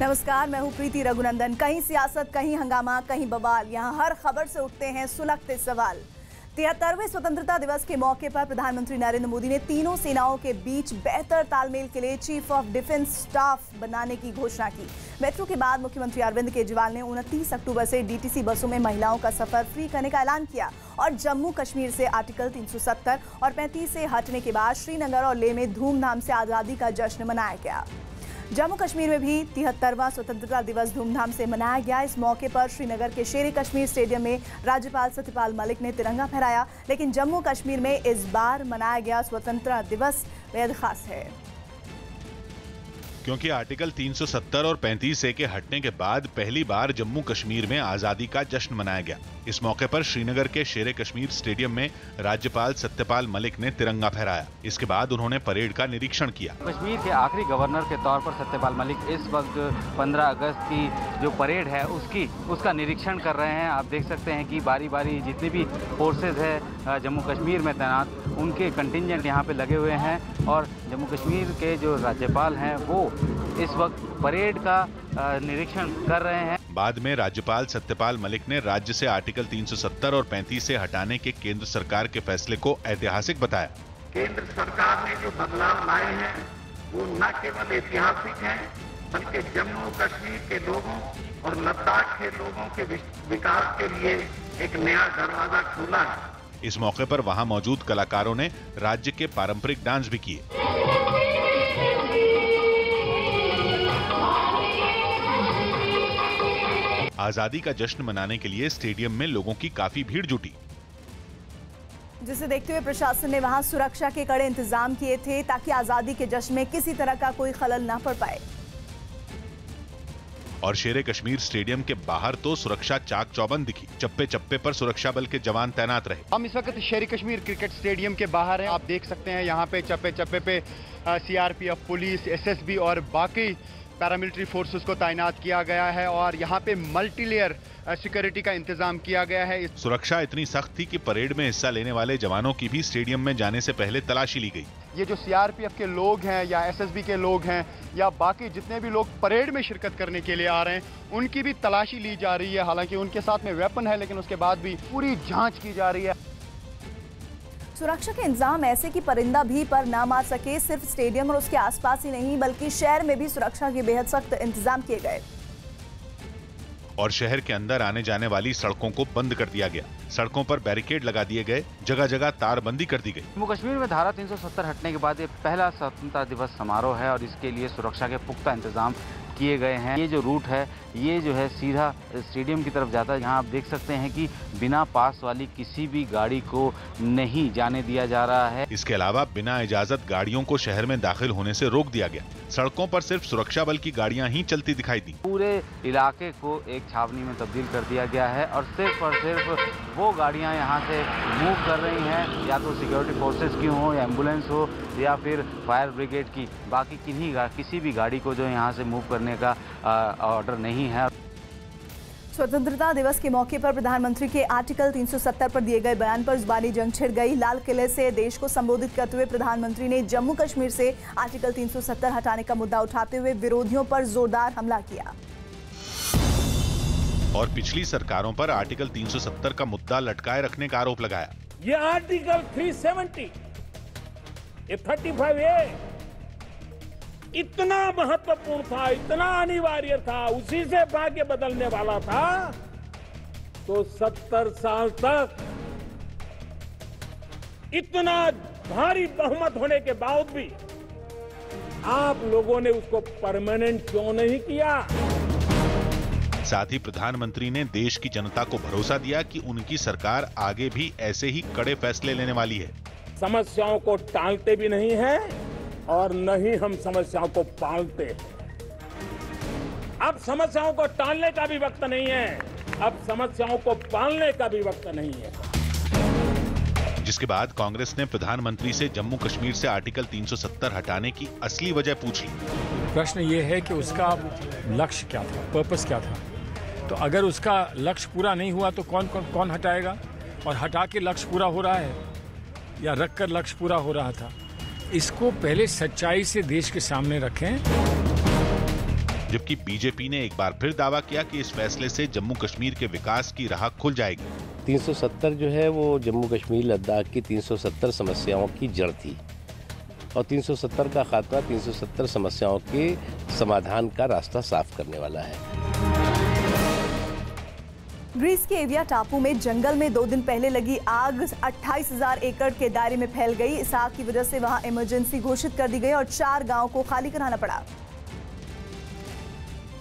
नमस्कार, मैं हूं प्रीति रघुनंदन। कहीं सियासत, कहीं हंगामा, कहीं बवाल, यहां हर खबर से उठते हैं सुलगते सवाल। 73वें स्वतंत्रता दिवस के मौके पर प्रधानमंत्री नरेंद्र मोदी ने तीनों सेनाओं के बीच बेहतर तालमेल के लिए चीफ ऑफ डिफेंस स्टाफ बनाने की घोषणा की। मेट्रो के बाद मुख्यमंत्री अरविंद केजरीवाल ने 29 अक्टूबर से डीटीसी बसों में महिलाओं का सफर फ्री करने का ऐलान किया और जम्मू कश्मीर से आर्टिकल 370 और 35 से हटने के बाद श्रीनगर और लेह में धूमधाम से आज़ादी का जश्न मनाया गया। जम्मू कश्मीर में भी 73वां स्वतंत्रता दिवस धूमधाम से मनाया गया। इस मौके पर श्रीनगर के शेर कश्मीर स्टेडियम में राज्यपाल सत्यपाल मलिक ने तिरंगा फहराया। लेकिन जम्मू कश्मीर में इस बार मनाया गया स्वतंत्रता दिवस बेहद खास है, क्योंकि आर्टिकल 370 और 35A के हटने के बाद पहली बार जम्मू कश्मीर में आजादी का जश्न मनाया गया। इस मौके पर श्रीनगर के शेर कश्मीर स्टेडियम में राज्यपाल सत्यपाल मलिक ने तिरंगा फहराया। इसके बाद उन्होंने परेड का निरीक्षण किया। कश्मीर के आखिरी गवर्नर के तौर पर सत्यपाल मलिक इस वक्त 15 अगस्त की जो परेड है उसका निरीक्षण कर रहे हैं। आप देख सकते हैं कि बारी बारी जितनी भी फोर्सेज है जम्मू कश्मीर में तैनात, उनके कंटिंजेंट यहाँ पे लगे हुए हैं और जम्मू कश्मीर के जो राज्यपाल हैं वो इस वक्त परेड का निरीक्षण कर रहे हैं। बाद में राज्यपाल सत्यपाल मलिक ने राज्य से आर्टिकल 370 और 35 से हटाने के केंद्र सरकार के फैसले को ऐतिहासिक बताया। केंद्र सरकार ने जो बदलाव लाए हैं वो न केवल ऐतिहासिक हैं, बल्कि जम्मू कश्मीर के लोगों और लद्दाख के लोगों के विकास के लिए एक नया दरवाजा खुला है। इस मौके पर वहां मौजूद कलाकारों ने राज्य के पारंपरिक डांस भी किए। आजादी का जश्न मनाने के लिए स्टेडियम में लोगों की काफी भीड़ जुटी, जिसे देखते हुए प्रशासन ने वहां सुरक्षा के कड़े इंतजाम किए थे ताकि आजादी के जश्न में किसी तरह का कोई खलल न पड़ पाए। और शेर कश्मीर स्टेडियम के बाहर तो सुरक्षा चाक चौबंद दिखी। चप्पे चप्पे पर सुरक्षा बल के जवान तैनात रहे। हम इस वक्त शेर कश्मीर क्रिकेट स्टेडियम के बाहर हैं। आप देख सकते हैं यहाँ पे चप्पे चप्पे पे सीआरपीएफ, पुलिस, एसएसबी और बाकी पैरामिलिट्री फोर्सेस को तैनात किया गया है और यहाँ पे मल्टी लेयर सिक्योरिटी का इंतजाम किया गया है। सुरक्षा इतनी सख्त थी कि परेड में हिस्सा लेने वाले जवानों की भी स्टेडियम में जाने से पहले तलाशी ली गई। ये जो सीआरपीएफ के लोग हैं या एसएसबी के लोग हैं या बाकी जितने भी लोग परेड में शिरकत करने के लिए आ रहे हैं, उनकी भी तलाशी ली जा रही है। हालांकि उनके साथ में वेपन है, लेकिन उसके बाद भी पूरी जांच की जा रही है। सुरक्षा के इंतजाम ऐसे कि परिंदा भी पर ना मार सके। सिर्फ स्टेडियम और उसके आसपास ही नहीं, बल्कि शहर में भी सुरक्षा के बेहद सख्त इंतजाम किए गए और शहर के अंदर आने जाने वाली सड़कों को बंद कर दिया गया। सड़कों पर बैरिकेड लगा दिए गए, जगह जगह तारबंदी कर दी गई। जम्मू कश्मीर में धारा 370 हटने के बाद ये पहला स्वतंत्रता दिवस समारोह है और इसके लिए सुरक्षा के पुख्ता इंतजाम किए गए हैं। ये जो रूट है ये जो है सीधा स्टेडियम की तरफ जाता है। यहाँ आप देख सकते हैं कि बिना पास वाली किसी भी गाड़ी को नहीं जाने दिया जा रहा है। इसके अलावा बिना इजाजत गाड़ियों को शहर में दाखिल होने से रोक दिया गया। सड़कों पर सिर्फ सुरक्षा बल की गाड़ियां ही चलती दिखाई दी। पूरे इलाके को एक छावनी में तब्दील कर दिया गया है और सिर्फ वो गाड़ियां यहाँ से मूव कर रही हैं, या तो सिक्योरिटी फोर्सेस की हो या एम्बुलेंस हो या फिर फायर ब्रिगेड की। बाकी किसी भी गाड़ी को जो यहाँ से मूव करने का ऑर्डर नहीं है। स्वतंत्रता दिवस के मौके पर प्रधानमंत्री के आर्टिकल 370 पर दिए गए बयान पर जुबानी जंग छिड़ गई। लाल किले से देश को संबोधित करते हुए प्रधानमंत्री ने जम्मू कश्मीर से आर्टिकल 370 हटाने का मुद्दा उठाते हुए विरोधियों पर जोरदार हमला किया और पिछली सरकारों पर आर्टिकल 370 का मुद्दा लटकाए रखने का आरोप लगाया। ये आर्टिकल 370, ये 35A इतना महत्वपूर्ण था, इतना अनिवार्य था, उसी से भाग्य बदलने वाला था, तो 70 साल तक इतना भारी बहुमत होने के बावजूद भी आप लोगों ने उसको परमानेंट क्यों नहीं किया? साथ ही प्रधानमंत्री ने देश की जनता को भरोसा दिया कि उनकी सरकार आगे भी ऐसे ही कड़े फैसले लेने वाली है। समस्याओं को टालते भी नहीं है और न ही हम समस्याओं को पालते हैं। अब समस्याओं को टालने का भी वक्त नहीं है, अब समस्याओं को पालने का भी वक्त नहीं है। जिसके बाद कांग्रेस ने प्रधानमंत्री से जम्मू कश्मीर से आर्टिकल 370 हटाने की असली वजह पूछ ली। प्रश्न ये है कि उसका लक्ष्य क्या था, पर्पस क्या था। तो अगर उसका लक्ष्य पूरा नहीं हुआ तो कौन हटाएगा? और हटा के लक्ष्य पूरा हो रहा है या रख कर लक्ष्य पूरा हो रहा था? इसको पहले सच्चाई से देश के सामने रखें। जबकि बीजेपी ने एक बार फिर दावा किया कि इस फैसले से जम्मू कश्मीर के विकास की राह खुल जाएगी। 370 जो है वो जम्मू कश्मीर लद्दाख की 370 समस्याओं की जड़ थी और 370 का खात्मा 370 समस्याओं के समाधान का रास्ता साफ करने वाला है। ग्रीस के एविया टापू में जंगल में 2 दिन पहले लगी आग 28,000 एकड़ के दायरे में फैल गई। इस आग की वजह से वहां इमरजेंसी घोषित कर दी गई और 4 गांवों को खाली कराना पड़ा।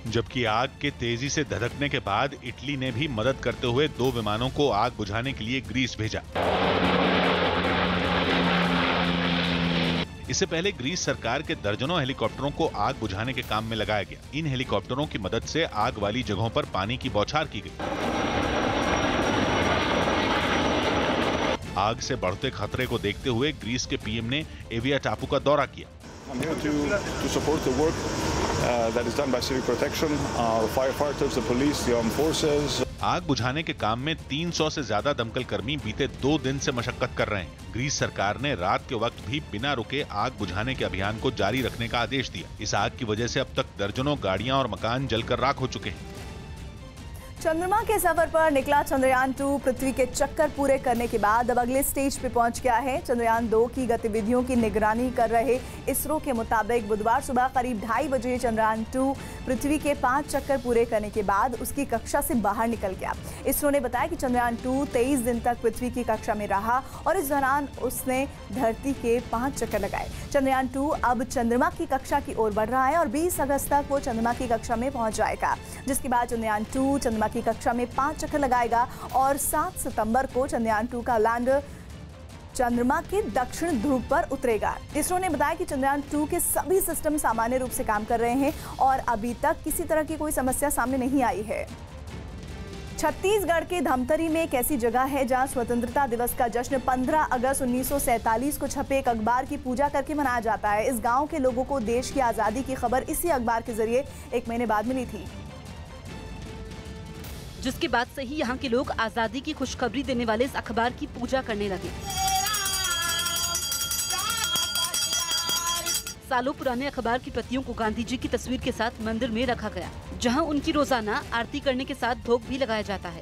जबकि आग के तेजी से धधकने के बाद इटली ने भी मदद करते हुए 2 विमानों को आग बुझाने के लिए ग्रीस भेजा। इससे पहले ग्रीस सरकार के दर्जनों हेलीकॉप्टरों को आग बुझाने के काम में लगाया गया। इन हेलीकॉप्टरों की मदद से आग वाली जगहों पर पानी की बौछार की गई। आग से बढ़ते खतरे को देखते हुए ग्रीस के पीएम ने एविया टापू का दौरा किया। I'm here to support the work that is done by civil protection, the firefighters, the police, the armed forces. आग बुझाने के काम में 300 से ज्यादा दमकल कर्मी बीते 2 दिन से मशक्कत कर रहे हैं। ग्रीस सरकार ने रात के वक्त भी बिना रुके आग बुझाने के अभियान को जारी रखने का आदेश दिया। इस आग की वजह से अब तक दर्जनों गाड़ियां और मकान जलकर राख हो चुके हैं। चंद्रमा के सफर पर निकला चंद्रयान 2 पृथ्वी के चक्कर पूरे करने के बाद अब अगले स्टेज पे पहुंच गया है। चंद्रयान 2 की गतिविधियों की निगरानी कर रहे इसरो के मुताबिक बुधवार सुबह करीब 2:30 बजे चंद्रयान 2 पृथ्वी के 5 चक्कर पूरे करने के बाद उसकी कक्षा से बाहर निकल गया। इसरो ने बताया कि चंद्रयान 2 23 दिन तक पृथ्वी की कक्षा में रहा और इस दौरान उसने धरती के 5 चक्कर लगाए। चंद्रयान 2 अब चंद्रमा की कक्षा की ओर बढ़ रहा है और 20 अगस्त तक वो चंद्रमा की कक्षा में पहुंच जाएगा, जिसके बाद चंद्रयान 2 चंद्रमा की कक्षा में 5 चक्कर लगाएगा और 7 सितंबर को चंद्रयान 2 का लैंडर चंद्रमा के दक्षिण ध्रुव पर उतरेगा। इसरो ने बताया कि चंद्रयान 2 के सभी सिस्टम सामान्य रूप से काम कर रहे हैं और अभी तक किसी तरह की कोई समस्या सामने नहीं आई है। छत्तीसगढ़ के धमतरी में एक ऐसी जगह है जहां स्वतंत्रता दिवस का जश्न 15 अगस्त 1947 को छपे एक अखबार की पूजा करके मनाया जाता है। इस गांव के लोगों को देश की आज़ादी की खबर इसी अखबार के जरिए 1 महीने बाद मिली थी, जिसके बाद से ही यहाँ के लोग आजादी की खुशखबरी देने वाले इस अखबार की पूजा करने लगे। सालों पुराने अखबार की प्रतियों को गांधी जी की तस्वीर के साथ मंदिर में रखा गया, जहाँ उनकी रोजाना आरती करने के साथ भोग भी लगाया जाता है।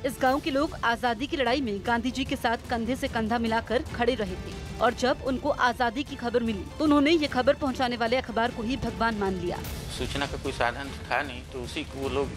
इस गांव के लोग आजादी की लड़ाई में गांधी जी के साथ कंधे से कंधा मिलाकर खड़े रहे थे और जब उनको आजादी की खबर मिली तो उन्होंने ये खबर पहुंचाने वाले अखबार को ही भगवान मान लिया। सूचना का कोई साधन था नहीं तो उसी को वो लोग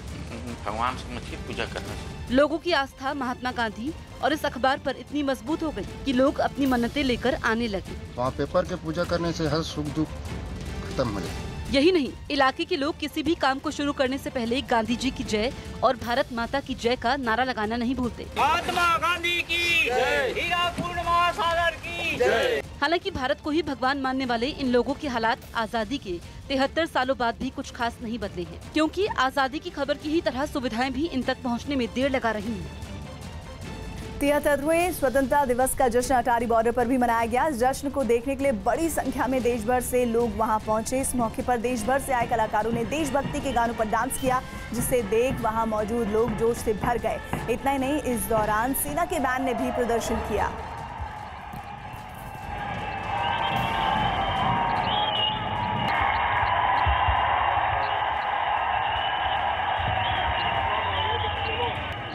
भगवान समझ के पूजा करना चाहिए। लोगों की आस्था महात्मा गांधी और इस अखबार पर इतनी मजबूत हो गई कि लोग अपनी मन्नतें लेकर आने लगे। वहाँ पेपर के पूजा करने से हर सुख दुख खत्म हो जाए। यही नहीं, इलाके के लोग किसी भी काम को शुरू करने से पहले गांधी जी की जय और भारत माता की जय का नारा लगाना नहीं भूलते। महात्मा गांधी की जय, हीराकुंड महासागर की जय। हालांकि भारत को ही भगवान मानने वाले इन लोगों के हालात आजादी के 73 सालों बाद भी कुछ खास नहीं बदले हैं, क्योंकि आजादी की खबर की ही तरह सुविधाएं भी इन तक पहुंचने में देर लगा रही हैं। 73वें स्वतंत्रता दिवस का जश्न अटारी बॉर्डर पर भी मनाया गया। इस जश्न को देखने के लिए बड़ी संख्या में देश भर से लोग वहां पहुंचे। इस मौके पर देश भर से आए कलाकारों ने देशभक्ति के गानों पर डांस किया, जिसे देख वहां मौजूद लोग जोश से भर गए। इतना ही नहीं, इस दौरान सेना के बैंड ने भी प्रदर्शन किया।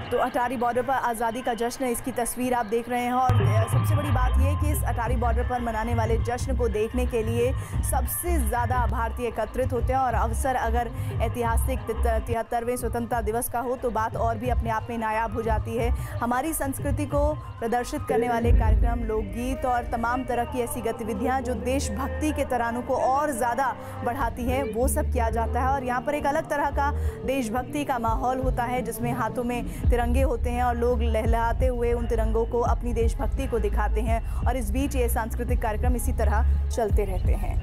तो अटारी बॉर्डर पर आज़ादी का जश्न, इसकी तस्वीर आप देख रहे हैं और सबसे बड़ी बात यह है कि इस अटारी बॉर्डर पर मनाने वाले जश्न को देखने के लिए सबसे ज़्यादा भारतीय एकत्रित होते हैं और अवसर अगर ऐतिहासिक 73वें स्वतंत्रता दिवस का हो तो बात और भी अपने आप में नायाब हो जाती है। हमारी संस्कृति को प्रदर्शित करने वाले कार्यक्रम, लोकगीत और तमाम तरह की ऐसी गतिविधियाँ जो देशभक्ति के तरानों को और ज़्यादा बढ़ाती है, वो सब किया जाता है। और यहाँ पर एक अलग तरह का देशभक्ति का माहौल होता है, जिसमें हाथों में तिरंगे होते हैं और लोग लहलहाते हुए उन तिरंगों को अपनी देशभक्ति को दिखाते हैं। और इस बीच ये सांस्कृतिक कार्यक्रम इसी तरह चलते रहते हैं।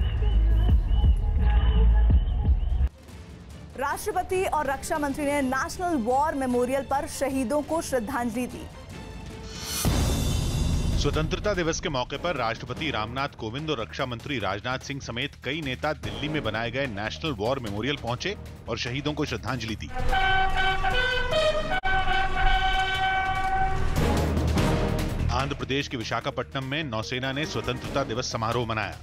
राष्ट्रपति और रक्षा मंत्री ने नेशनल वॉर मेमोरियल पर शहीदों को श्रद्धांजलि दी। स्वतंत्रता दिवस के मौके पर राष्ट्रपति रामनाथ कोविंद और रक्षा मंत्री राजनाथ सिंह समेत कई नेता दिल्ली में बनाए गए नेशनल वॉर मेमोरियल पहुंचे और शहीदों को श्रद्धांजलि दी। आंध्र प्रदेश के विशाखापट्टनम में नौसेना ने स्वतंत्रता दिवस समारोह मनाया।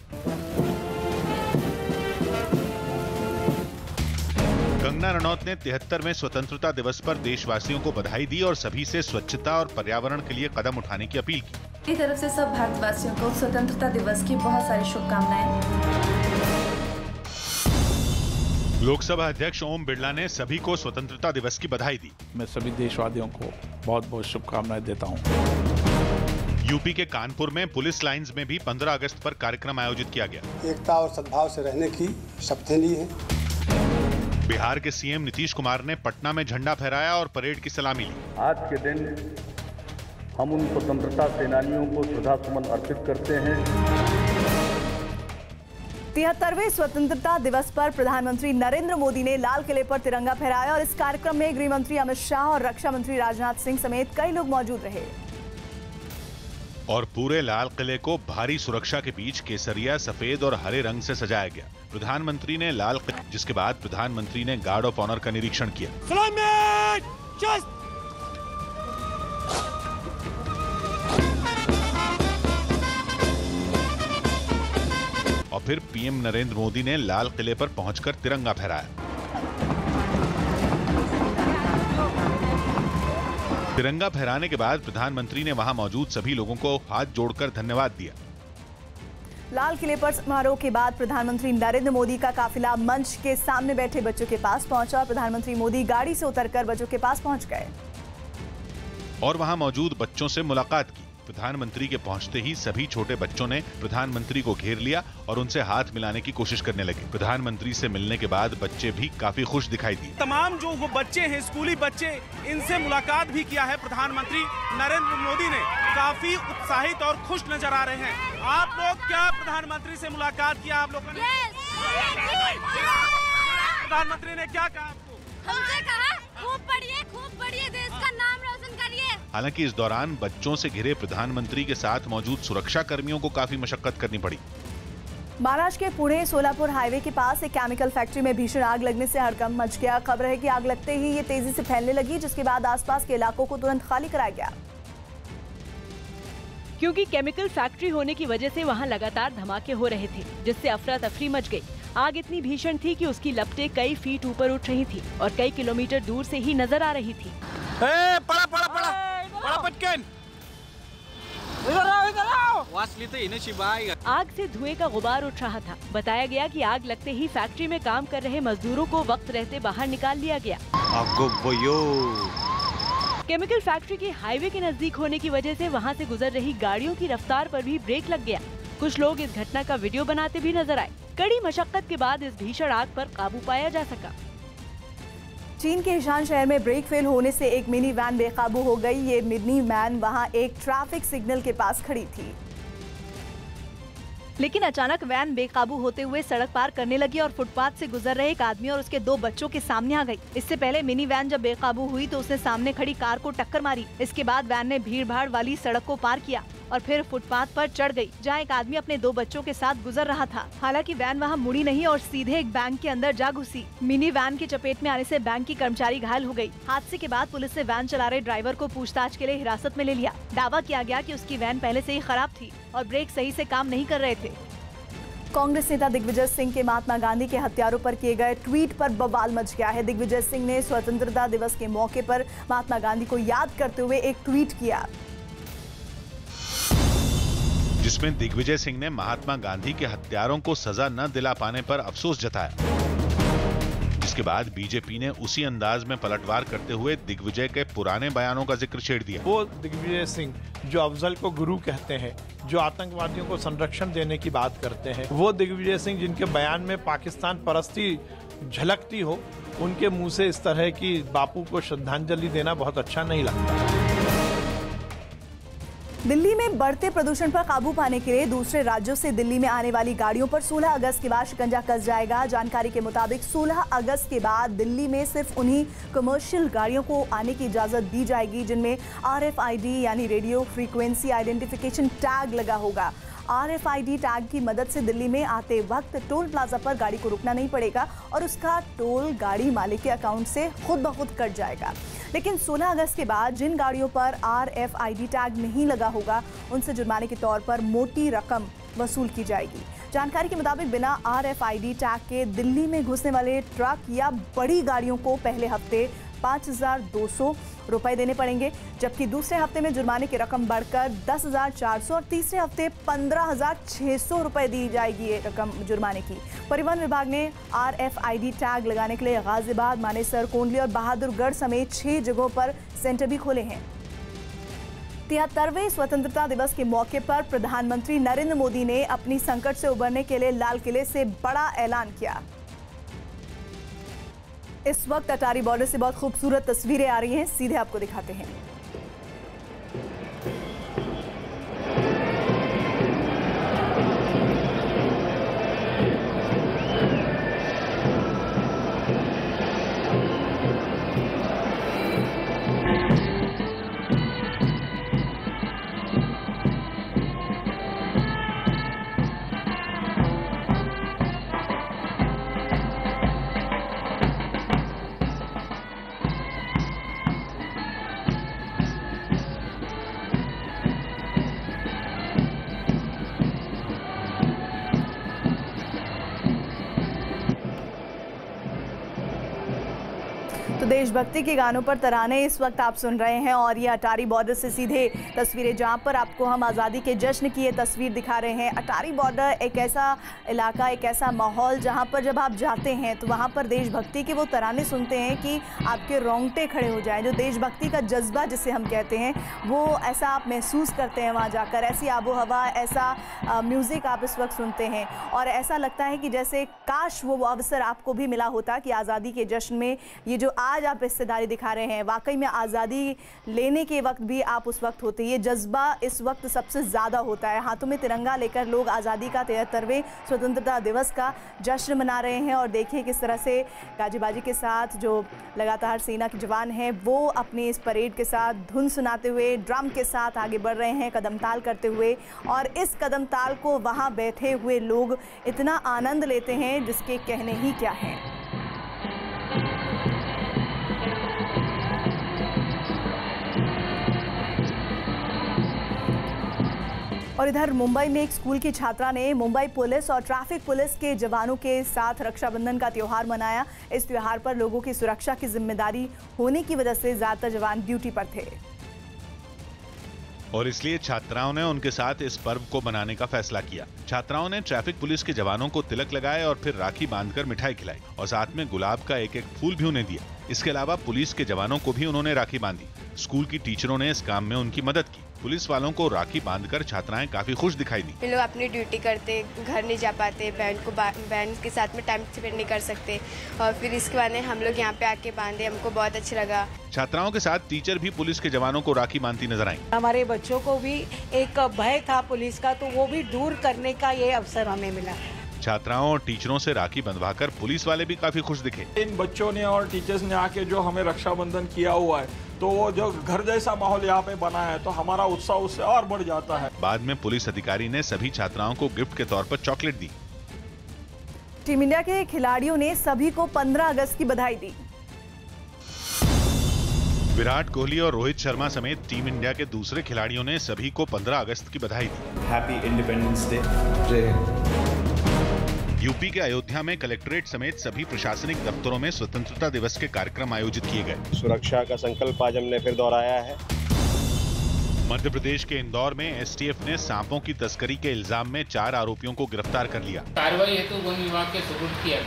कंगना रनौत ने 73वें स्वतंत्रता दिवस पर देशवासियों को बधाई दी और सभी से स्वच्छता और पर्यावरण के लिए कदम उठाने की अपील की। मेरी तरफ से सब भारतवासियों को स्वतंत्रता दिवस की बहुत सारी शुभकामनाएं। लोकसभा अध्यक्ष ओम बिरला ने सभी को स्वतंत्रता दिवस की बधाई दी। मैं सभी देशवासियों को बहुत बहुत शुभकामनाएं देता हूं। यूपी के कानपुर में पुलिस लाइंस में भी 15 अगस्त पर कार्यक्रम आयोजित किया गया। एकता और सद्भाव से रहने की शपथ ली है। बिहार के सीएम नीतीश कुमार ने पटना में झंडा फहराया और परेड की सलामी ली। आज के दिन हम उन स्वतंत्रता सेनानियों को श्रद्धासुमन अर्पित करते हैं। 73वें स्वतंत्रता दिवस पर प्रधानमंत्री नरेंद्र मोदी ने लाल किले पर तिरंगा फहराया और इस कार्यक्रम में गृह मंत्री अमित शाह और रक्षा मंत्री राजनाथ सिंह समेत कई लोग मौजूद रहे। और पूरे लाल किले को भारी सुरक्षा के बीच केसरिया, सफेद और हरे रंग से सजाया गया। प्रधानमंत्री ने लाल किले, जिसके बाद प्रधानमंत्री ने गार्ड ऑफ ऑनर का निरीक्षण किया। और फिर पीएम नरेंद्र मोदी ने लाल किले पर पहुंचकर तिरंगा फहराया। तिरंगा फहराने के बाद प्रधानमंत्री ने वहां मौजूद सभी लोगों को हाथ जोड़कर धन्यवाद दिया। लाल किले पर समारोह के बाद प्रधानमंत्री नरेंद्र मोदी का काफिला मंच के सामने बैठे बच्चों के पास पहुंचा और प्रधानमंत्री मोदी गाड़ी से उतरकर बच्चों के पास पहुंच गए और वहां मौजूद बच्चों से मुलाकात की। प्रधानमंत्री के पहुंचते ही सभी छोटे बच्चों ने प्रधानमंत्री को घेर लिया और उनसे हाथ मिलाने की कोशिश करने लगे। प्रधानमंत्री से मिलने के बाद बच्चे भी काफी खुश दिखाई दिए। तमाम जो वो बच्चे हैं, स्कूली बच्चे, इनसे मुलाकात भी किया है प्रधानमंत्री नरेंद्र मोदी ने। काफी उत्साहित और खुश नजर आ रहे हैं। आप लोग क्या प्रधानमंत्री से मुलाकात किया आप लोगों ने? प्रधानमंत्री ने क्या कहा आपको? हमसे कहा खूब पढ़िए, देश का नाम रोशन करिए। हालांकि इस दौरान बच्चों से घिरे प्रधानमंत्री के साथ मौजूद सुरक्षा कर्मियों को काफी मशक्कत करनी पड़ी। महाराष्ट्र के पुणे सोलापुर हाईवे के पास एक केमिकल फैक्ट्री में भीषण आग लगने से हड़कंप मच गया। खबर है कि आग लगते ही ये तेजी से फैलने लगी, जिसके बाद आसपास के इलाकों को तुरंत खाली कराया गया। क्योंकि केमिकल फैक्ट्री होने की वजह से वहां लगातार धमाके हो रहे थे, जिससे अफरा तफरी मच गई। आग इतनी भीषण थी कि उसकी लपटें कई फीट ऊपर उठ रही थी और कई किलोमीटर दूर से ही नजर आ रही थी। आग से धुएं का गुबार उठ रहा था। बताया गया कि आग लगते ही फैक्ट्री में काम कर रहे मजदूरों को वक्त रहते बाहर निकाल लिया गया। केमिकल फैक्ट्री के हाईवे के नजदीक होने की वजह से वहां से गुजर रही गाड़ियों की रफ्तार पर भी ब्रेक लग गया। कुछ लोग इस घटना का वीडियो बनाते भी नजर आए। कड़ी मशक्कत के बाद इस भीषण आग पर काबू पाया जा सका। चीन के ईशान शहर में ब्रेक फेल होने से एक मिनी वैन बेकाबू हो गई। ये मिनी वैन वहां एक ट्रैफिक सिग्नल के पास खड़ी थी, लेकिन अचानक वैन बेकाबू होते हुए सड़क पार करने लगी और फुटपाथ से गुजर रहे एक आदमी और उसके 2 बच्चों के सामने आ गई। इससे पहले मिनी वैन जब बेकाबू हुई तो उसने सामने खड़ी कार को टक्कर मारी। इसके बाद वैन ने भीड़-भाड़ वाली सड़क को पार किया और फिर फुटपाथ पर चढ़ गई, जहां एक आदमी अपने 2 बच्चों के साथ गुजर रहा था। हालांकि वैन वहां मुड़ी नहीं और सीधे एक बैंक के अंदर जा घुसी। मिनी वैन की चपेट में आने से बैंक की कर्मचारी घायल हो गई। हादसे के बाद पुलिस ने वैन चला रहे ड्राइवर को पूछताछ के लिए हिरासत में ले लिया। दावा किया गया कि उसकी वैन पहले से ही खराब थी और ब्रेक सही से काम नहीं कर रहे थे। कांग्रेस नेता दिग्विजय सिंह के महात्मा गांधी के हत्यारों पर किए गए ट्वीट पर बवाल मच गया है। दिग्विजय सिंह ने स्वतंत्रता दिवस के मौके पर महात्मा गांधी को याद करते हुए एक ट्वीट किया, जिसमें दिग्विजय सिंह ने महात्मा गांधी के हत्यारों को सजा न दिला पाने पर अफसोस जताया। जिसके बाद बीजेपी ने उसी अंदाज में पलटवार करते हुए दिग्विजय के पुराने बयानों का जिक्र छेड़ दिया। वो दिग्विजय सिंह जो अफजल को गुरु कहते हैं, जो आतंकवादियों को संरक्षण देने की बात करते हैं, वो दिग्विजय सिंह जिनके बयान में पाकिस्तान परस्ती झलकती हो, उनके मुंह से इस तरह की बापू को श्रद्धांजलि देना बहुत अच्छा नहीं लगता। दिल्ली में बढ़ते प्रदूषण पर काबू पाने के लिए दूसरे राज्यों से दिल्ली में आने वाली गाड़ियों पर 16 अगस्त के बाद शिकंजा कस जाएगा। जानकारी के मुताबिक 16 अगस्त के बाद दिल्ली में सिर्फ उन्हीं कमर्शियल गाड़ियों को आने की इजाजत दी जाएगी जिनमें RFID यानी रेडियो फ्रीक्वेंसी आइडेंटिफिकेशन टैग लगा होगा। RFID टैग की मदद से दिल्ली में आते वक्त टोल प्लाजा पर गाड़ी को रुकना नहीं पड़ेगा और उसका टोल गाड़ी मालिक के अकाउंट से खुद ब खुद कट जाएगा। लेकिन 16 अगस्त के बाद जिन गाड़ियों पर RFID टैग नहीं लगा होगा उनसे जुर्माने के तौर पर मोटी रकम वसूल की जाएगी। जानकारी के मुताबिक बिना RFID टैग के दिल्ली में घुसने वाले ट्रक या बड़ी गाड़ियों को पहले हफ्ते 5,200 रुपए देने पड़ेंगे, जबकि दूसरे हफ्ते में जुर्माने की रकम बढ़कर 10,400 और तीसरे हफ्ते 15,600 रुपए दी जाएगी ये रकम जुर्माने की। परिवहन विभाग ने RFID टैग लगाने के लिए गाजियाबाद, मानेसर, कोंडली और बहादुरगढ़ समेत 6 जगहों पर सेंटर भी खोले हैं। 73वें स्वतंत्रता दिवस के मौके पर प्रधानमंत्री नरेंद्र मोदी ने अपनी संकट से उबरने के लिए लाल किले से बड़ा ऐलान किया। इस वक्त अटारी बॉर्डर से बहुत खूबसूरत तस्वीरें आ रही हैं, सीधे आपको दिखाते हैं। तो देशभक्ति के गानों पर तराने इस वक्त आप सुन रहे हैं और ये अटारी बॉर्डर से सीधे तस्वीरें, जहां पर आपको हम आज़ादी के जश्न की ये तस्वीर दिखा रहे हैं। अटारी बॉर्डर एक ऐसा इलाका, एक ऐसा माहौल जहां पर जब आप जाते हैं तो वहां पर देशभक्ति के वो तराने सुनते हैं कि आपके रोंगटे खड़े हो जाएं। जो देशभक्ति का जज्बा जिसे हम कहते हैं, वो ऐसा आप महसूस करते हैं वहाँ जाकर। ऐसी आबो हवा, ऐसा म्यूज़िक आप इस वक्त सुनते हैं और ऐसा लगता है कि जैसे काश वो अवसर आपको भी मिला होता कि आज़ादी के जश्न में ये जो आज आप हिस्सेदारी दिखा रहे हैं, वाकई में आज़ादी लेने के वक्त भी आप उस वक्त होते। ये जज्बा इस वक्त सबसे ज़्यादा होता है। हाथों में तिरंगा लेकर लोग आज़ादी का 73वें स्वतंत्रता दिवस का जश्न मना रहे हैं और देखिए किस तरह से गाजीबाजी के साथ जो लगातार सेना के जवान हैं वो अपनी इस परेड के साथ धुन सुनाते हुए, ड्रम के साथ आगे बढ़ रहे हैं, कदम ताल करते हुए। और इस कदम ताल को वहाँ बैठे हुए लोग इतना आनंद लेते हैं जिसके कहने ही क्या हैं। और इधर मुंबई में एक स्कूल की छात्रा ने मुंबई पुलिस और ट्रैफिक पुलिस के जवानों के साथ रक्षाबंधन का त्यौहार मनाया। इस त्यौहार पर लोगों की सुरक्षा की जिम्मेदारी होने की वजह से ज्यादातर जवान ड्यूटी पर थे और इसलिए छात्राओं ने उनके साथ इस पर्व को मनाने का फैसला किया। छात्राओं ने ट्रैफिक पुलिस के जवानों को तिलक लगाए और फिर राखी बांधकर मिठाई खिलाई और साथ में गुलाब का एक एक फूल भी उन्हें दिया। इसके अलावा पुलिस के जवानों को भी उन्होंने राखी बांधी। स्कूल की टीचरों ने इस काम में उनकी मदद की। पुलिस वालों को राखी बांधकर छात्राएं काफी खुश दिखाई दी। ये लोग अपनी ड्यूटी करते, घर नहीं जा पाते, बैंड के साथ में टाइम स्पेंड नहीं कर सकते और फिर इसके बाद हम लोग यहाँ पे आके बांधे, हमको बहुत अच्छा लगा। छात्राओं के साथ टीचर भी पुलिस के जवानों को राखी बांधती नजर आई। हमारे बच्चों को भी एक भय था पुलिस का, तो वो भी दूर करने का ये अवसर हमें मिला। छात्राओं और टीचरों से राखी बंधवाकर पुलिस वाले भी काफी खुश दिखे। इन बच्चों ने और टीचर्स ने आके जो हमें रक्षाबंधन किया हुआ है, तो वो जो घर जैसा माहौल यहाँ पे बना है, तो हमारा उत्साह उससे और बढ़ जाता है। बाद में पुलिस अधिकारी ने सभी छात्राओं को गिफ्ट के तौर पर चॉकलेट दी। टीम इंडिया के खिलाड़ियों ने सभी को 15 अगस्त की बधाई दी। विराट कोहली और रोहित शर्मा समेत टीम इंडिया के दूसरे खिलाड़ियों ने सभी को 15 अगस्त की बधाई दी। Happy independence day. यूपी के अयोध्या में कलेक्ट्रेट समेत सभी प्रशासनिक दफ्तरों में स्वतंत्रता दिवस के कार्यक्रम आयोजित किए गए। सुरक्षा का संकल्प आज हमने फिर दोहराया है। मध्य प्रदेश के इंदौर में एसटीएफ ने सांपों की तस्करी के इल्जाम में 4 आरोपियों को गिरफ्तार कर लिया। कार्रवाई हेतु वन विभाग के सुपुर्द किया।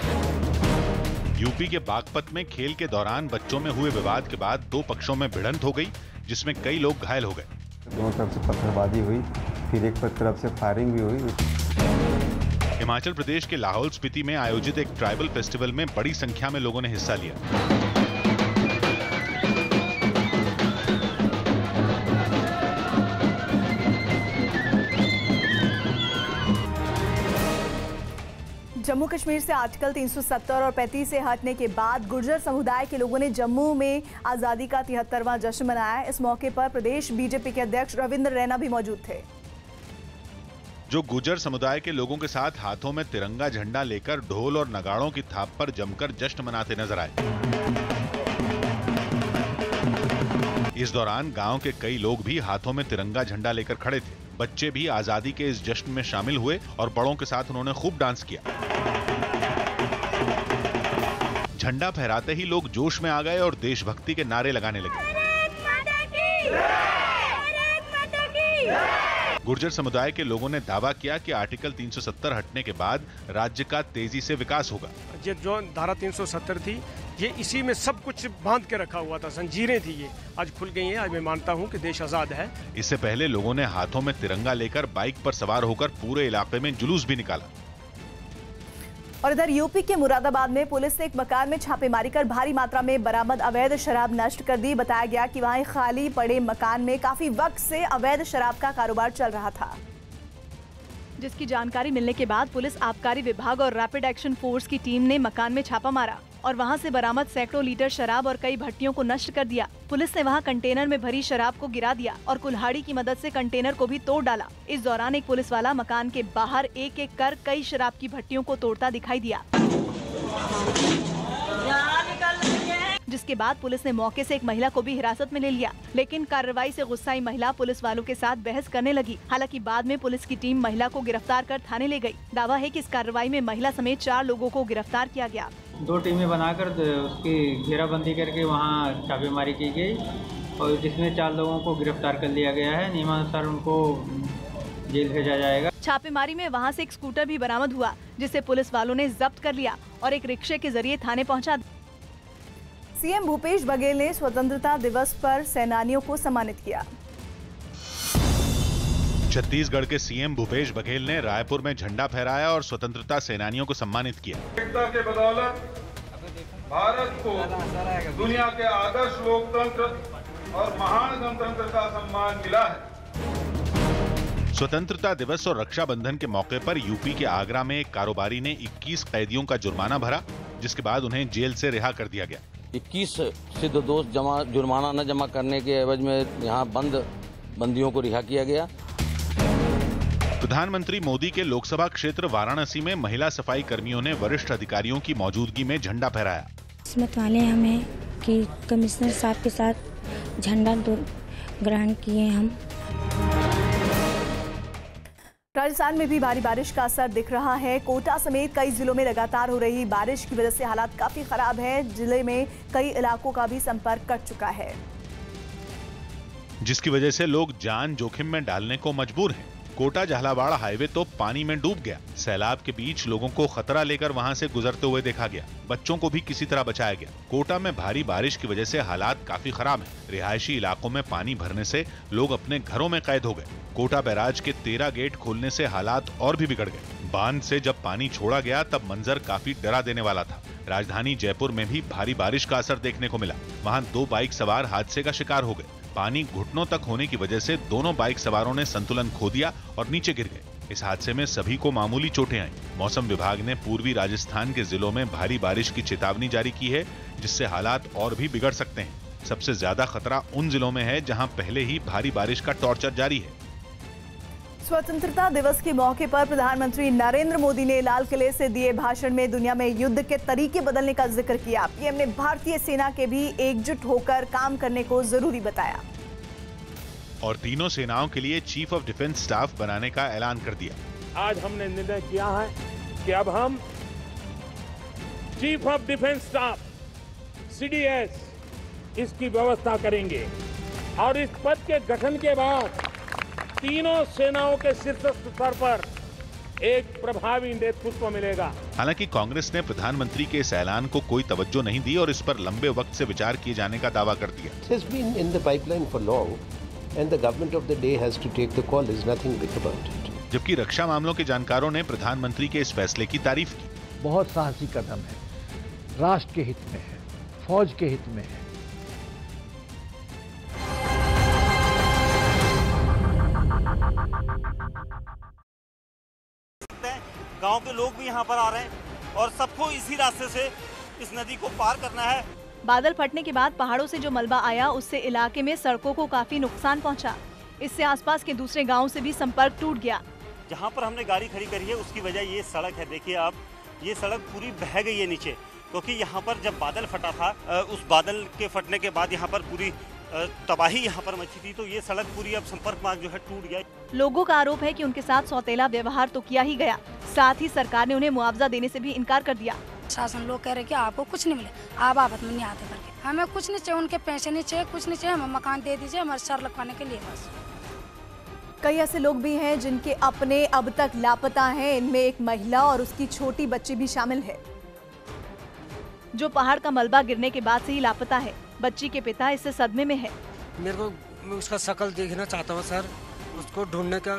यूपी के बागपत में खेल के दौरान बच्चों में हुए विवाद के बाद 2 पक्षों में भिड़ंत हो गई, जिसमें कई लोग घायल हो गए। दोनों तरफ से पत्थरबाजी हुई, फिर एक तरफ से फायरिंग भी हुई। हिमाचल प्रदेश के लाहौल स्पीति में आयोजित एक ट्राइबल फेस्टिवल में बड़ी संख्या में लोगों ने हिस्सा लिया। जम्मू कश्मीर से आर्टिकल 370 और 35 से हटने के बाद गुर्जर समुदाय के लोगों ने जम्मू में आज़ादी का 73वां जश्न मनाया। इस मौके पर प्रदेश बीजेपी के अध्यक्ष रविंद्र रैना भी मौजूद थे, जो गुर्जर समुदाय के लोगों के साथ हाथों में तिरंगा झंडा लेकर ढोल और नगाड़ों की थाप पर जमकर जश्न मनाते नजर आए। इस दौरान गांव के कई लोग भी हाथों में तिरंगा झंडा लेकर खड़े थे। बच्चे भी आजादी के इस जश्न में शामिल हुए और बड़ों के साथ उन्होंने खूब डांस किया। झंडा फहराते ही लोग जोश में आ गए और देशभक्ति के नारे लगाने लगे। गुर्जर समुदाय के लोगों ने दावा किया कि आर्टिकल 370 हटने के बाद राज्य का तेजी से विकास होगा। ये जो धारा 370 थी, ये इसी में सब कुछ बांध के रखा हुआ था, जंजीरें थी, ये आज खुल गई हैं। आज मैं मानता हूं कि देश आजाद है। इससे पहले लोगों ने हाथों में तिरंगा लेकर बाइक पर सवार होकर पूरे इलाके में जुलूस भी निकाला। और इधर यूपी के मुरादाबाद में पुलिस ने एक मकान में छापेमारी कर भारी मात्रा में बरामद अवैध शराब नष्ट कर दी। बताया गया कि वहां खाली पड़े मकान में काफी वक्त से अवैध शराब का कारोबार चल रहा था, जिसकी जानकारी मिलने के बाद पुलिस आबकारी विभाग और रैपिड एक्शन फोर्स की टीम ने मकान में छापा मारा और वहां से बरामद सैकड़ों लीटर शराब और कई भट्टियों को नष्ट कर दिया। पुलिस ने वहां कंटेनर में भरी शराब को गिरा दिया और कुल्हाड़ी की मदद से कंटेनर को भी तोड़ डाला। इस दौरान एक पुलिस वाला मकान के बाहर एक एक कर कई शराब की भट्टियों को तोड़ता दिखाई दिया, जिसके बाद पुलिस ने मौके से एक महिला को भी हिरासत में ले लिया। लेकिन कार्रवाई से गुस्साई महिला पुलिस वालों के साथ बहस करने लगी। हालांकि बाद में पुलिस की टीम महिला को गिरफ्तार कर थाने ले गई। दावा है कि इस कार्रवाई में महिला समेत 4 लोगों को गिरफ्तार किया गया। 2 टीमें बनाकर उसकी घेराबंदी करके वहां छापेमारी की गई और जिसमें 4 लोगों को गिरफ्तार कर लिया गया है। नियमानुसार उनको जेल भेजा जाएगा। छापेमारी में वहां से एक स्कूटर भी बरामद हुआ, जिसे पुलिस वालों ने जब्त कर लिया और एक रिक्शे के जरिए थाने पहुंचा। सीएम भूपेश बघेल ने स्वतंत्रता दिवस पर सेनानियों को सम्मानित किया। छत्तीसगढ़ के सीएम भूपेश बघेल ने रायपुर में झंडा फहराया और स्वतंत्रता सेनानियों को सम्मानित किया। एकता के बदौलत भारत को दुनिया के आदर्श लोकतंत्र और महान गणतंत्र का सम्मान मिला है। स्वतंत्रता दिवस और रक्षाबंधन के मौके पर यूपी के आगरा में एक कारोबारी ने 21 कैदियों का जुर्माना भरा, जिसके बाद उन्हें जेल से रिहा कर दिया गया। 21 सिद्धदोष जुर्माना न जमा करने के एवज में यहाँ बंदियों को रिहा किया गया। प्रधानमंत्री मोदी के लोकसभा क्षेत्र वाराणसी में महिला सफाई कर्मियों ने वरिष्ठ अधिकारियों की मौजूदगी में झंडा फहराया। किस्मत वाले हमें कि कमिश्नर साहब के साथ झंडा ग्रहण किए हम। राजस्थान में भी भारी बारिश का असर दिख रहा है। कोटा समेत कई जिलों में लगातार हो रही बारिश की वजह से हालात काफी खराब है। जिले में कई इलाकों का भी संपर्क कट चुका है, जिसकी वजह से लोग जान जोखिम में डालने को मजबूर हैं। कोटा झालावाड़ हाईवे तो पानी में डूब गया। सैलाब के बीच लोगों को खतरा लेकर वहां से गुजरते हुए देखा गया। बच्चों को भी किसी तरह बचाया गया। कोटा में भारी बारिश की वजह से हालात काफी खराब हैं। रिहायशी इलाकों में पानी भरने से लोग अपने घरों में कैद हो गए। कोटा बैराज के 13 गेट खोलने से हालात और भी बिगड़ गए। बांध से जब पानी छोड़ा गया तब मंजर काफी डरा देने वाला था। राजधानी जयपुर में भी भारी बारिश का असर देखने को मिला। वहां 2 बाइक सवार हादसे का शिकार हो गए। पानी घुटनों तक होने की वजह से दोनों बाइक सवारों ने संतुलन खो दिया और नीचे गिर गए। इस हादसे में सभी को मामूली चोटें आईं। मौसम विभाग ने पूर्वी राजस्थान के जिलों में भारी बारिश की चेतावनी जारी की है, जिससे हालात और भी बिगड़ सकते हैं। सबसे ज्यादा खतरा उन जिलों में है जहां पहले ही भारी बारिश का टॉर्चर जारी है। स्वतंत्रता दिवस के मौके पर प्रधानमंत्री नरेंद्र मोदी ने लाल किले से दिए भाषण में दुनिया में युद्ध के तरीके बदलने का जिक्र किया। पीएम ने भारतीय सेना के भी एकजुट होकर काम करने को जरूरी बताया और तीनों सेनाओं के लिए चीफ ऑफ डिफेंस स्टाफ बनाने का ऐलान कर दिया। आज हमने निर्णय किया है कि अब हम chief of defence staff CDS इसकी व्यवस्था करेंगे और इस पद के गठन के बाद तीनों सेनाओं के शीर्ष स्तर पर एक प्रभावी नेतृत्व मिलेगा। हालांकि कांग्रेस ने प्रधानमंत्री के इस ऐलान को कोई तवज्जो नहीं दी और इस पर लंबे वक्त से विचार किए जाने का दावा कर दिया। It has been in the pipeline for long and the government of the day has to take the call. There's nothing big about it. जबकि रक्षा मामलों के जानकारों ने प्रधानमंत्री के इस फैसले की तारीफ की। बहुत साहसी कदम है, राष्ट्र के हित में है, फौज के हित में है। गांव के लोग भी यहां पर आ रहे हैं और सबको इसी रास्ते से इस नदी को पार करना है। बादल फटने के बाद पहाड़ों से जो मलबा आया उससे इलाके में सड़कों को काफी नुकसान पहुंचा। इससे आसपास के दूसरे गांवों से भी संपर्क टूट गया। जहां पर हमने गाड़ी खड़ी करी है उसकी वजह ये सड़क है। देखिए आप, ये सड़क पूरी बह गई है नीचे, क्योंकि यहाँ पर जब बादल फटा था उस बादल के फटने के बाद यहाँ पर पूरी तबाही यहाँ पर मची थी। तो ये सड़क पूरी अब संपर्क मार्ग जो है टूट गया। लोगों का आरोप है कि उनके साथ सौतेला व्यवहार तो किया ही गया, साथ ही सरकार ने उन्हें मुआवजा देने से भी इनकार कर दिया। शासन लोग कह रहे कि आपको कुछ नहीं मिले, आप आफत में नहीं आते करके, हमें कुछ नहीं चाहिए, उनके पैसे नहीं चाहिए, कुछ नहीं चाहिए, हमें मकान दे दीजिए हमारे सर लगवाने के लिए बस। कई ऐसे लोग भी हैं जिनके अपने अब तक लापता हैं। इनमें एक महिला और उसकी छोटी बच्ची भी शामिल है, जो पहाड़ का मलबा गिरने के बाद से ही लापता है। बच्ची के पिता इससे सदमे में है। मेरे को उसका शकल देखना चाहता हूँ सर, उसको ढूंढने का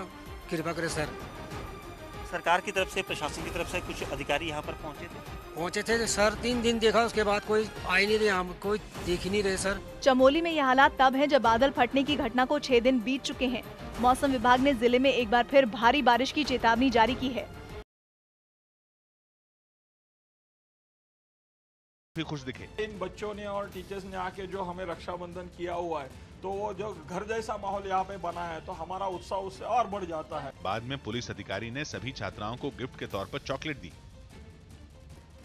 कृपा करे सर। सरकार की तरफ से, प्रशासन की तरफ से कुछ अधिकारी यहाँ पर पहुँचे थे सर। 3 दिन देखा, उसके बाद कोई आ ही नहीं रहे, हम कोई देख ही नहीं रहे सर। चमोली में यह हालात तब है जब बादल फटने की घटना को 6 दिन बीत चुके हैं। मौसम विभाग ने जिले में एक बार फिर भारी बारिश की चेतावनी जारी की है। भी खुश दिखे। इन बच्चों ने और टीचर्स ने आके जो हमें रक्षाबंधन किया हुआ है, तो वो जो घर जैसा माहौल यहाँ पे बना है, तो हमारा उत्साह उससे और बढ़ जाता है। बाद में पुलिस अधिकारी ने सभी छात्राओं को गिफ्ट के तौर पर चॉकलेट दी।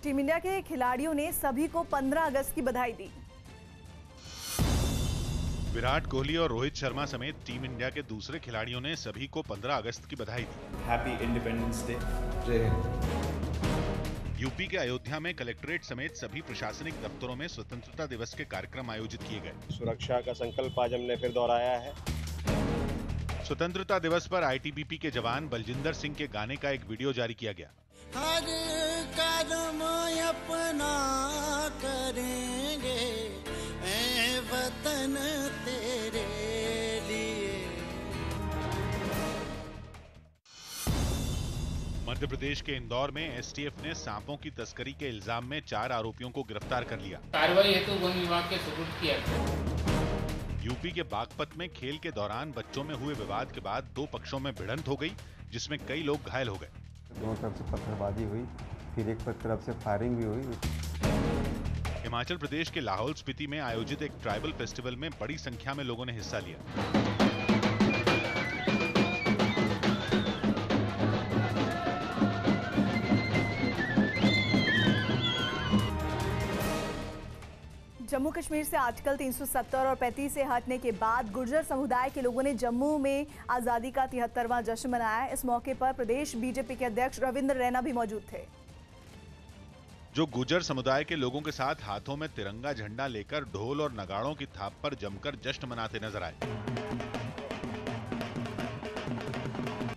टीम इंडिया के खिलाड़ियों ने सभी को 15 अगस्त की बधाई दी। विराट कोहली और रोहित शर्मा समेत टीम इंडिया के दूसरे खिलाड़ियों ने सभी को 15 अगस्त की बधाई दी। Happy independence day. जय हिंद। यूपी के अयोध्या में कलेक्ट्रेट समेत सभी प्रशासनिक दफ्तरों में स्वतंत्रता दिवस के कार्यक्रम आयोजित किए गए। सुरक्षा का संकल्प आज हमने फिर दोहराया है। स्वतंत्रता दिवस पर आईटीबीपी के जवान बलजिंदर सिंह के गाने का एक वीडियो जारी किया गया। हर कदम अपना करेंगे ऐ वतन तेरे लिए। मध्य प्रदेश के इंदौर में एसटीएफ ने सांपों की तस्करी के इल्जाम में 4 आरोपियों को गिरफ्तार कर लिया। कार्रवाई हेतु वन विभाग के सुपुर्द किया। यूपी के बागपत में खेल के दौरान बच्चों में हुए विवाद के बाद 2 पक्षों में भिड़ंत हो गई, जिसमें कई लोग घायल हो गए। दोनों तरफ से पत्थरबाजी हुई, फिर एक तरफ से फायरिंग भी हुई। हिमाचल प्रदेश के लाहौल स्पीति में आयोजित एक ट्राइबल फेस्टिवल में बड़ी संख्या में लोगों ने हिस्सा लिया। जम्मू कश्मीर से आर्टिकल 370 और 35 से हटने के बाद गुर्जर समुदाय के लोगों ने जम्मू में आज़ादी का 73वां जश्न मनाया। इस मौके पर प्रदेश बीजेपी के अध्यक्ष रविंद्र रैना भी मौजूद थे, जो गुर्जर समुदाय के लोगों के साथ हाथों में तिरंगा झंडा लेकर ढोल और नगाड़ों की थाप पर जमकर जश्न मनाते नजर आए।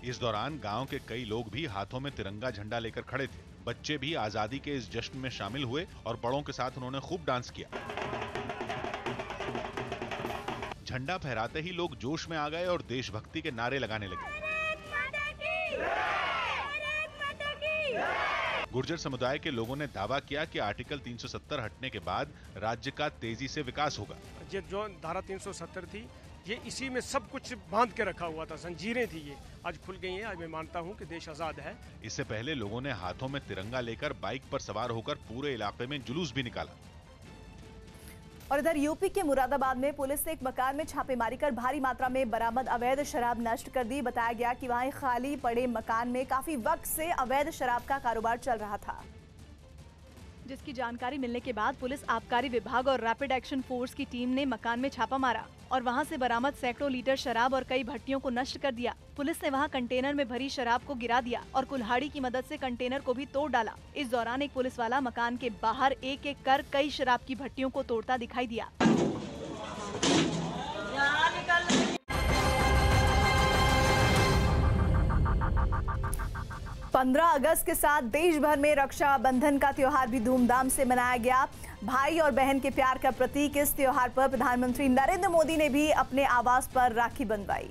इस दौरान गांव के कई लोग भी हाथों में तिरंगा झंडा लेकर खड़े थे। बच्चे भी आजादी के इस जश्न में शामिल हुए और बड़ों के साथ उन्होंने खूब डांस किया। झंडा फहराते ही लोग जोश में आ गए और देशभक्ति के नारे लगाने लगे। गुर्जर समुदाय के लोगों ने दावा किया कि आर्टिकल 370 हटने के बाद राज्य का तेजी से विकास होगा। ये जो धारा 370 थी, ये इसी में सब कुछ बांध के रखा हुआ था, जंजीरें थी, ये आज खुल गई हैं। आज मैं मानता हूं कि देश आजाद है। इससे पहले लोगों ने हाथों में तिरंगा लेकर बाइक पर सवार होकर पूरे इलाके में जुलूस भी निकाला। और इधर यूपी के मुरादाबाद में पुलिस ने एक मकान में छापेमारी कर भारी मात्रा में बरामद अवैध शराब नष्ट कर दी। बताया गया कि वहां खाली पड़े मकान में काफी वक्त से अवैध शराब का कारोबार चल रहा था, जिसकी जानकारी मिलने के बाद पुलिस, आबकारी विभाग और रैपिड एक्शन फोर्स की टीम ने मकान में छापा मारा और वहां से बरामद सैकड़ों लीटर शराब और कई भट्टियों को नष्ट कर दिया। पुलिस ने वहां कंटेनर में भरी शराब को गिरा दिया और कुल्हाड़ी की मदद से कंटेनर को भी तोड़ डाला। इस दौरान एक पुलिस वाला मकान के बाहर एक एक कर कई शराब की भट्टियों को तोड़ता दिखाई दिया। 15 अगस्त के साथ देश भर में रक्षाबंधन का त्योहार भी धूमधाम से मनाया गया। भाई और बहन के प्यार का प्रतीक इस त्योहार पर प्रधानमंत्री नरेंद्र मोदी ने भी अपने आवास पर राखी बंधवाई।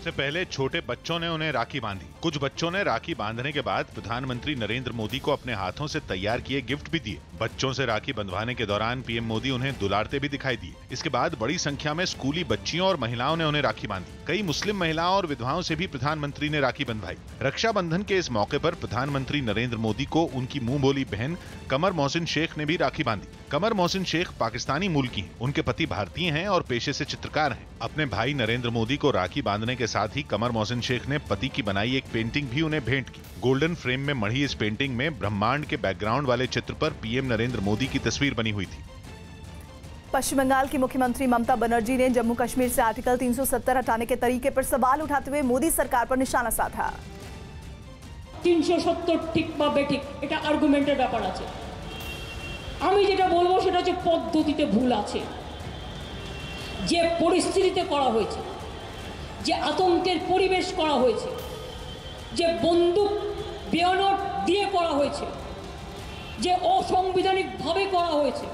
से पहले छोटे बच्चों ने उन्हें राखी बांधी। कुछ बच्चों ने राखी बांधने के बाद प्रधानमंत्री नरेंद्र मोदी को अपने हाथों से तैयार किए गिफ्ट भी दिए। बच्चों से राखी बंधवाने के दौरान पीएम मोदी उन्हें दुलारते भी दिखाई दिए। इसके बाद बड़ी संख्या में स्कूली बच्चियों और महिलाओं ने उन्हें राखी बांधी। कई मुस्लिम महिलाओं और विधवाओं से भी प्रधानमंत्री ने राखी बंधवाई। रक्षाबंधन के इस मौके पर प्रधानमंत्री नरेंद्र मोदी को उनकी मुंह बोली बहन कमर मोहसिन शेख ने भी राखी बांधी। कमर मोहसिन शेख पाकिस्तानी मूल की हैं। उनके पति भारतीय हैं और पेशे से चित्रकार हैं। अपने भाई नरेंद्र मोदी को राखी बांधने के साथ ही कमर मोहसिन शेख ने पति की बनाई एक पेंटिंग भी उन्हें भेंट की। गोल्डन फ्रेम में मढ़ी इस पेंटिंग में ब्रह्मांड के बैकग्राउंड वाले चित्र पर पीएम नरेंद्र मोदी की तस्वीर बनी हुई थी। पश्चिम बंगाल की मुख्यमंत्री ममता बनर्जी ने जम्मू कश्मीर से आर्टिकल 370 हटाने के तरीके पर सवाल उठाते हुए मोदी सरकार पर निशाना साधा। 370 ठीक बा बेठिक এটা আর্গুমেন্টের ব্যাপার আছে। আমি যেটা বলবো সেটা হচ্ছে পদ্ধতিতে ভুল আছে। যে পরিস্থিতিতে করা হয়েছে, যে আতঙ্কের পরিবেশ করা হয়েছে, যে বন্দুক বেয়ানট দিয়ে করা হয়েছে, যে অসাংবিধানিকভাবে করা হয়েছে,